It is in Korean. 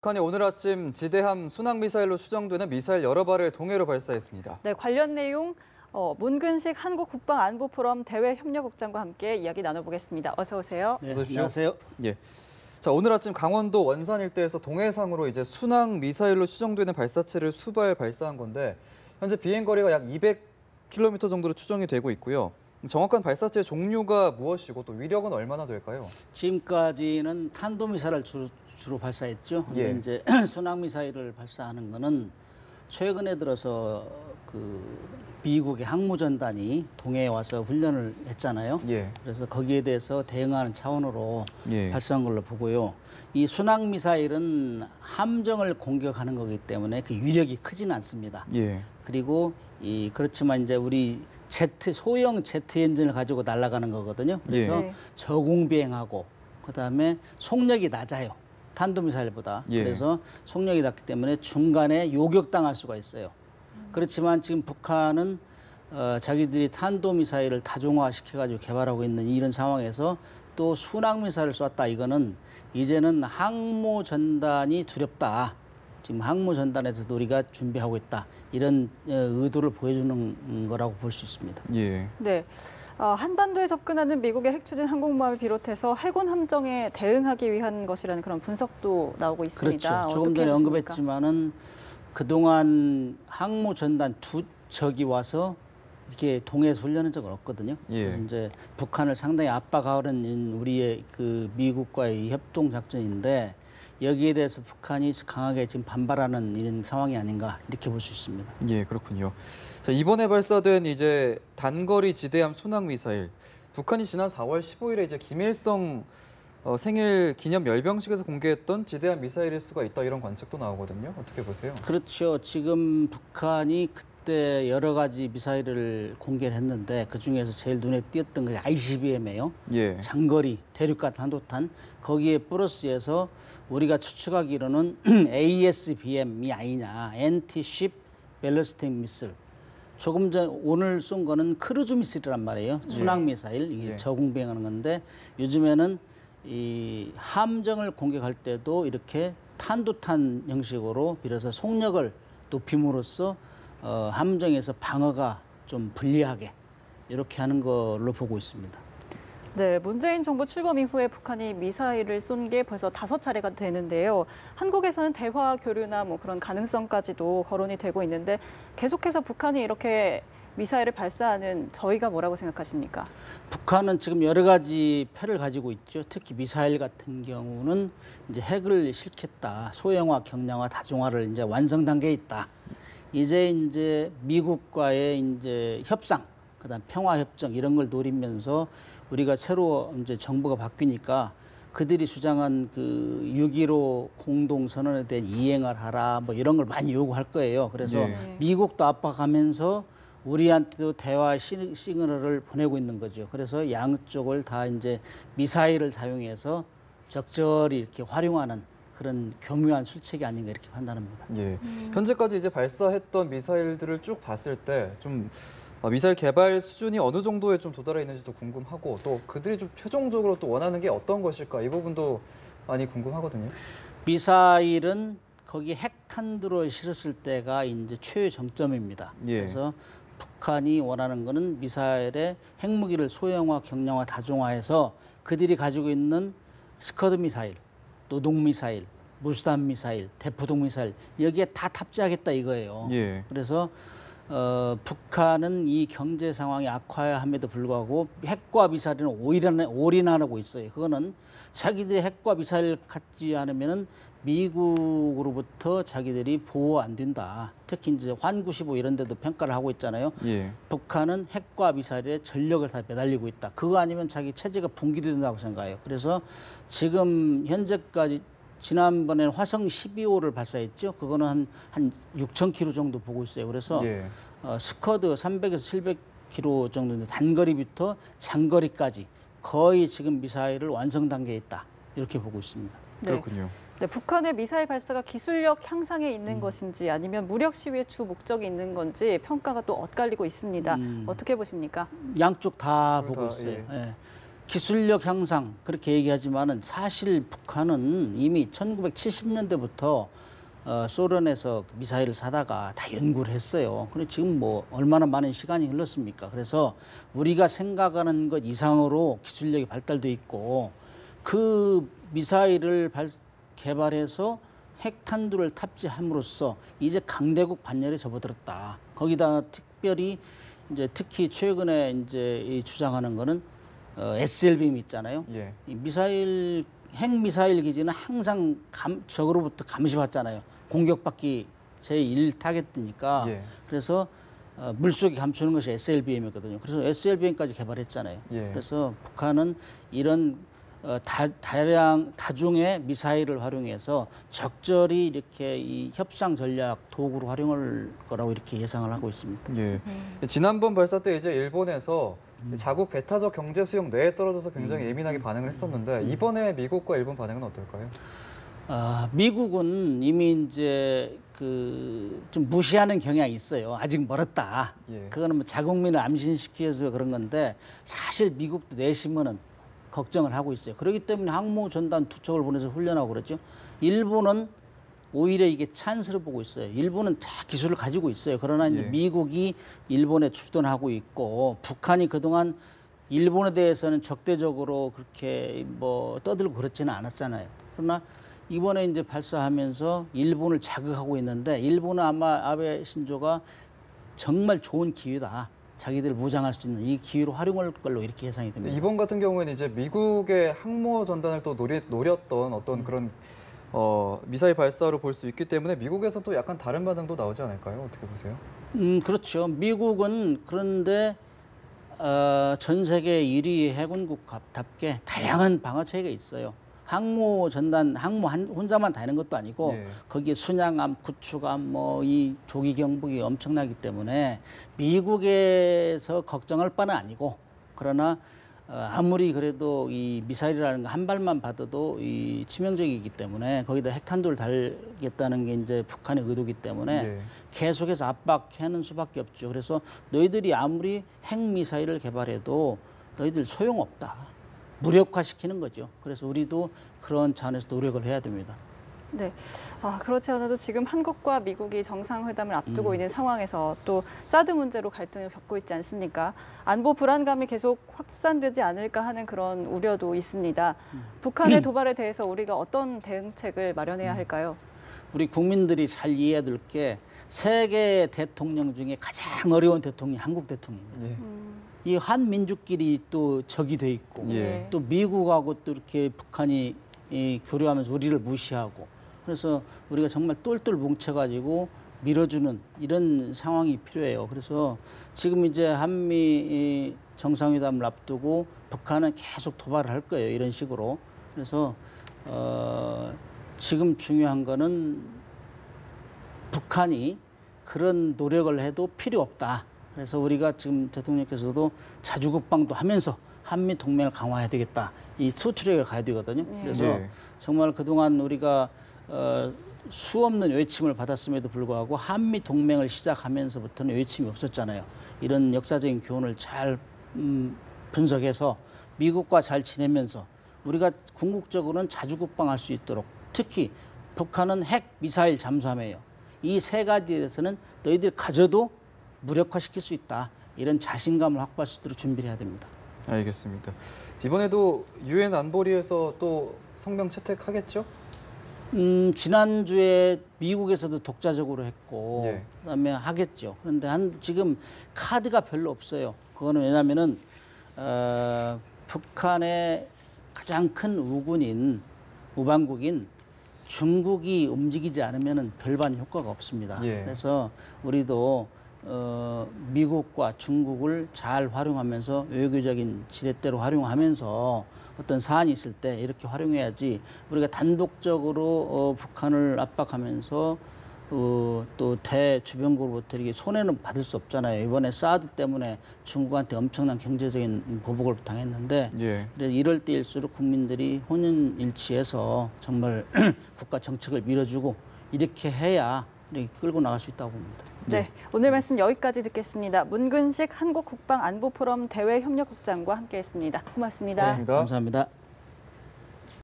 북한이 오늘 아침 지대함 순항미사일로 추정되는 미사일 여러 발을 동해로 발사했습니다. 네, 관련 내용 문근식 한국국방안보포럼 대외협력국장과 함께 이야기 나눠보겠습니다. 어서 오세요. 네, 안녕하세요. 예. 자, 오늘 아침 강원도 원산 일대에서 동해상으로 이제 순항 미사일로 추정되는 발사체를 수발 발사한 건데 현재 비행 거리가 약 200km 정도로 추정이 되고 있고요. 정확한 발사체 종류가 무엇이고 또 위력은 얼마나 될까요? 지금까지는 탄도미사일을 주로 발사했죠. 근데 예. 이제 순항미사일을 발사하는 거는 최근에 들어서 그 미국의 항모전단이 동해에 와서 훈련을 했잖아요. 예. 그래서 거기에 대해서 대응하는 차원으로 예. 발사한 걸로 보고요. 이 순항미사일은 함정을 공격하는 거기 때문에 그 위력이 크지는 않습니다. 예. 그리고 그렇지만 이제 우리 소형 제트 엔진을 가지고 날아가는 거거든요. 그래서 예. 저공 비행하고 그다음에 속력이 낮아요. 탄도미사일보다. 예. 그래서 속력이 낮기 때문에 중간에 요격당할 수가 있어요. 그렇지만 지금 북한은 자기들이 탄도미사일을 다종화시켜가지고 개발하고 있는 이런 상황에서 또 순항미사일을 쐈다. 이거는 이제는 항모전단이 두렵다. 지금 항모전단에서도 우리가 준비하고 있다. 이런 의도를 보여주는 거라고 볼 수 있습니다. 예. 네, 한반도에 접근하는 미국의 핵추진 항공모함을 비롯해서 해군 함정에 대응하기 위한 것이라는 그런 분석도 나오고 있습니다. 그렇죠. 조금 전에 언급했지만은 그동안 항모전단 두 척이 와서 이렇게 동해에서 훈련한 적은 없거든요. 예. 이제 북한을 상당히 압박하는 우리의 그 미국과의 협동 작전인데 여기에 대해서 북한이 강하게 지금 반발하는 이런 상황이 아닌가 이렇게 볼 수 있습니다. 예, 그렇군요. 자, 이번에 발사된 이제 단거리 지대함 순항 미사일. 북한이 지난 4월 15일에 이제 김일성 생일 기념 열병식에서 공개했던 지대함 미사일일 수가 있다 이런 관측도 나오거든요. 어떻게 보세요? 그렇죠. 지금 북한이 그때 여러 가지 미사일을 공개를 했는데 그 중에서 제일 눈에 띄었던 게 ICBM이에요. 예. 장거리 대륙간 탄도탄 거기에 플러스해서 우리가 추측하기로는 ASBM이 아니냐, Anti-Ship Ballistic Missile. 조금 전 오늘 쏜 거는 크루즈 미사일이란 말이에요. 순항 미사일 이게 예. 저공 비행하는 건데 요즘에는 이 함정을 공격할 때도 이렇게 탄도탄 형식으로 빌어서 속력을 높임으로써 함정에서 방어가 좀 불리하게 이렇게 하는 걸로 보고 있습니다. 네, 문재인 정부 출범 이후에 북한이 미사일을 쏜 게 벌써 5차례가 되는데요. 한국에서는 대화 교류나 뭐 그런 가능성까지도 거론이 되고 있는데 계속해서 북한이 이렇게 미사일을 발사하는 저희가 뭐라고 생각하십니까? 북한은 지금 여러 가지 패를 가지고 있죠. 특히 미사일 같은 경우는 이제 핵을 실겠다. 소형화, 경량화, 다종화를 이제 완성 단계에 있다. 이제 미국과의 이제 협상, 그다음 평화 협정 이런 걸 노리면서 우리가 새로 이제 정부가 바뀌니까 그들이 주장한 그 6.15 공동선언에 대한 이행을 하라 뭐 이런 걸 많이 요구할 거예요. 그래서 네. 미국도 압박하면서 우리한테도 대화 시그널을 보내고 있는 거죠. 그래서 양쪽을 다 이제 미사일을 사용해서 적절히 이렇게 활용하는 그런 교묘한 술책이 아닌가 이렇게 판단합니다. 예. 현재까지 이제 발사했던 미사일들을 쭉 봤을 때 좀 미사일 개발 수준이 어느 정도에 좀 도달해 있는지도 궁금하고 또 그들이 좀 최종적으로 또 원하는 게 어떤 것일까 이 부분도 많이 궁금하거든요. 미사일은 거기 핵탄두를 실었을 때가 이제 최후 정점입니다. 예. 그래서 북한이 원하는 거는 미사일의 핵무기를 소형화, 경량화, 다종화해서 그들이 가지고 있는 스커드 미사일, 노동 미사일, 무수단 미사일, 대포동 미사일 여기에 다 탑재하겠다 이거예요. 예. 그래서 북한은 이 경제 상황이 악화함에도 불구하고 핵과 미사일은 올인하고 있어요. 그거는 자기들이 핵과 미사일 갖지 않으면은 미국으로부터 자기들이 보호 안 된다. 특히 이제 환95 이런 데도 평가를 하고 있잖아요. 예. 북한은 핵과 미사일에 전력을 다 매달리고 있다. 그거 아니면 자기 체제가 붕괴된다고 생각해요. 그래서 지금 현재까지 지난번에는 화성 12호를 발사했죠. 그거는 한 6,000km 정도 보고 있어요. 그래서 예. 스커드 300에서 700km 정도 단거리부터 장거리까지 거의 지금 미사일을 완성 단계에 있다. 이렇게 보고 있습니다. 네. 그렇군요. 네, 북한의 미사일 발사가 기술력 향상에 있는 것인지 아니면 무력 시위의 주 목적이 있는 건지 평가가 또 엇갈리고 있습니다. 어떻게 보십니까? 양쪽 다 둘 보고 다, 있어요. 예. 예. 기술력 향상 그렇게 얘기하지만은 사실 북한은 이미 1970년대부터 소련에서 미사일을 사다가 다 연구를 했어요. 그런데 지금 뭐 얼마나 많은 시간이 흘렀습니까? 그래서 우리가 생각하는 것 이상으로 기술력이 발달돼 있고 그 미사일을 개발해서 핵탄두를 탑재함으로써 이제 강대국 반열에 접어들었다. 거기다 특별히 이제 특히 최근에 이제 주장하는 거는 SLBM 있잖아요. 예. 이 핵 미사일 기지는 항상 적으로부터 감시받잖아요. 공격받기 제1 타겟이니까. 예. 그래서 물속에 감추는 것이 SLBM이거든요. 그래서 SLBM까지 개발했잖아요. 예. 그래서 북한은 이런 다종의 미사일을 활용해서 적절히 이렇게 이 협상 전략 도구로 활용할 거라고 이렇게 예상을 하고 있습니다. 예. 지난번 발사 때 이제 일본에서 자국 배타적 경제 수용 내에 떨어져서 굉장히 예민하게 반응을 했었는데 이번에 미국과 일본 반응은 어떨까요? 미국은 이미 이제 좀 무시하는 경향이 있어요. 아직 멀었다. 예. 그거는 뭐 자국민을 암신시키기 위해서 그런 건데 사실 미국도 내심은 걱정을 하고 있어요. 그렇기 때문에 항모 전단 2척을 보내서 훈련하고 그러죠. 일본은 오히려 이게 찬스를 보고 있어요. 일본은 다 기술을 가지고 있어요. 그러나 이제 예. 미국이 일본에 주둔하고 있고 북한이 그동안 일본에 대해서는 적대적으로 그렇게 뭐 떠들고 그렇지는 않았잖아요. 그러나 이번에 이제 발사하면서 일본을 자극하고 있는데 일본은 아마 아베 신조가 정말 좋은 기회다. 자기들 무장할 수 있는 이 기회로 활용할 걸로 이렇게 예상이 됩니다. 이번 같은 경우에는 이제 미국의 항모 전단을 또 노렸던 어떤 그런 미사일 발사로 볼 수 있기 때문에 미국에서 또 약간 다른 반응도 나오지 않을까요? 어떻게 보세요? 그렇죠. 미국은 그런데 전 세계 1위 해군국답게 다양한 방어 체계가 있어요. 항모 혼자만 다니는 것도 아니고 예. 거기에 순양함, 구축함, 뭐 이 조기 경보기 엄청나기 때문에 미국에서 걱정할 바는 아니고 그러나 아무리 그래도 이 미사일이라는 거 한 발만 받아도 이 치명적이기 때문에 거기다 핵탄두를 달겠다는 게 이제 북한의 의도기 때문에 예. 계속해서 압박하는 수밖에 없죠. 그래서 너희들이 아무리 핵 미사일을 개발해도 너희들 소용없다. 무력화시키는 거죠. 그래서 우리도 그런 차원에서 노력을 해야 됩니다. 네. 그렇지 않아도 지금 한국과 미국이 정상회담을 앞두고 있는 상황에서 또 사드 문제로 갈등을 겪고 있지 않습니까? 안보 불안감이 계속 확산되지 않을까 하는 그런 우려도 있습니다. 북한의 도발에 대해서 우리가 어떤 대응책을 마련해야 할까요? 우리 국민들이 잘 이해해야 될 게 세계 대통령 중에 가장 어려운 대통령이 한국 대통령입니다. 예. 이 한민족끼리 또 적이 돼 있고 예. 또 미국하고 또 이렇게 북한이 교류하면서 우리를 무시하고 그래서 우리가 정말 똘똘 뭉쳐가지고 밀어주는 이런 상황이 필요해요. 그래서 지금 이제 한미 정상회담을 앞두고 북한은 계속 도발을 할 거예요. 이런 식으로. 그래서 지금 중요한 거는 북한이 그런 노력을 해도 필요 없다. 그래서 우리가 지금 대통령께서도 자주국방도 하면서 한미 동맹을 강화해야 되겠다. 이 투트랙을 가야 되거든요. 그래서 예. 정말 그동안 우리가 수없는 외침을 받았음에도 불구하고 한미 동맹을 시작하면서부터는 외침이 없었잖아요. 이런 역사적인 교훈을 잘 분석해서 미국과 잘 지내면서 우리가 궁극적으로는 자주국방할 수 있도록 특히 북한은 핵 미사일 잠수함이에요. 이 세 가지에 대해서는 너희들 가져도 무력화시킬 수 있다. 이런 자신감을 확보할 수 있도록 준비를 해야 됩니다. 알겠습니다. 이번에도 유엔 안보리에서 또 성명 채택하겠죠? 지난주에 미국에서도 독자적으로 했고 예. 그다음에 하겠죠. 그런데 지금 카드가 별로 없어요. 그거는 왜냐하면은 북한의 가장 큰 우방국인 중국이 움직이지 않으면은 별반 효과가 없습니다. 예. 그래서 우리도 미국과 중국을 잘 활용하면서 외교적인 지렛대로 활용하면서 어떤 사안이 있을 때 이렇게 활용해야지 우리가 단독적으로 북한을 압박하면서 또 대주변국으로부터 이렇게 손해는 받을 수 없잖아요. 이번에 사드 때문에 중국한테 엄청난 경제적인 보복을 당했는데 예. 그래서 이럴 때일수록 국민들이 혼연일치해서 정말 국가 정책을 밀어주고 이렇게 해야 이렇게 끌고 나갈 수 있다고 봅니다. 네, 오늘 말씀 여기까지 듣겠습니다. 문근식 한국국방안보포럼 대외협력국장과 함께했습니다. 고맙습니다. 고맙습니다. 감사합니다.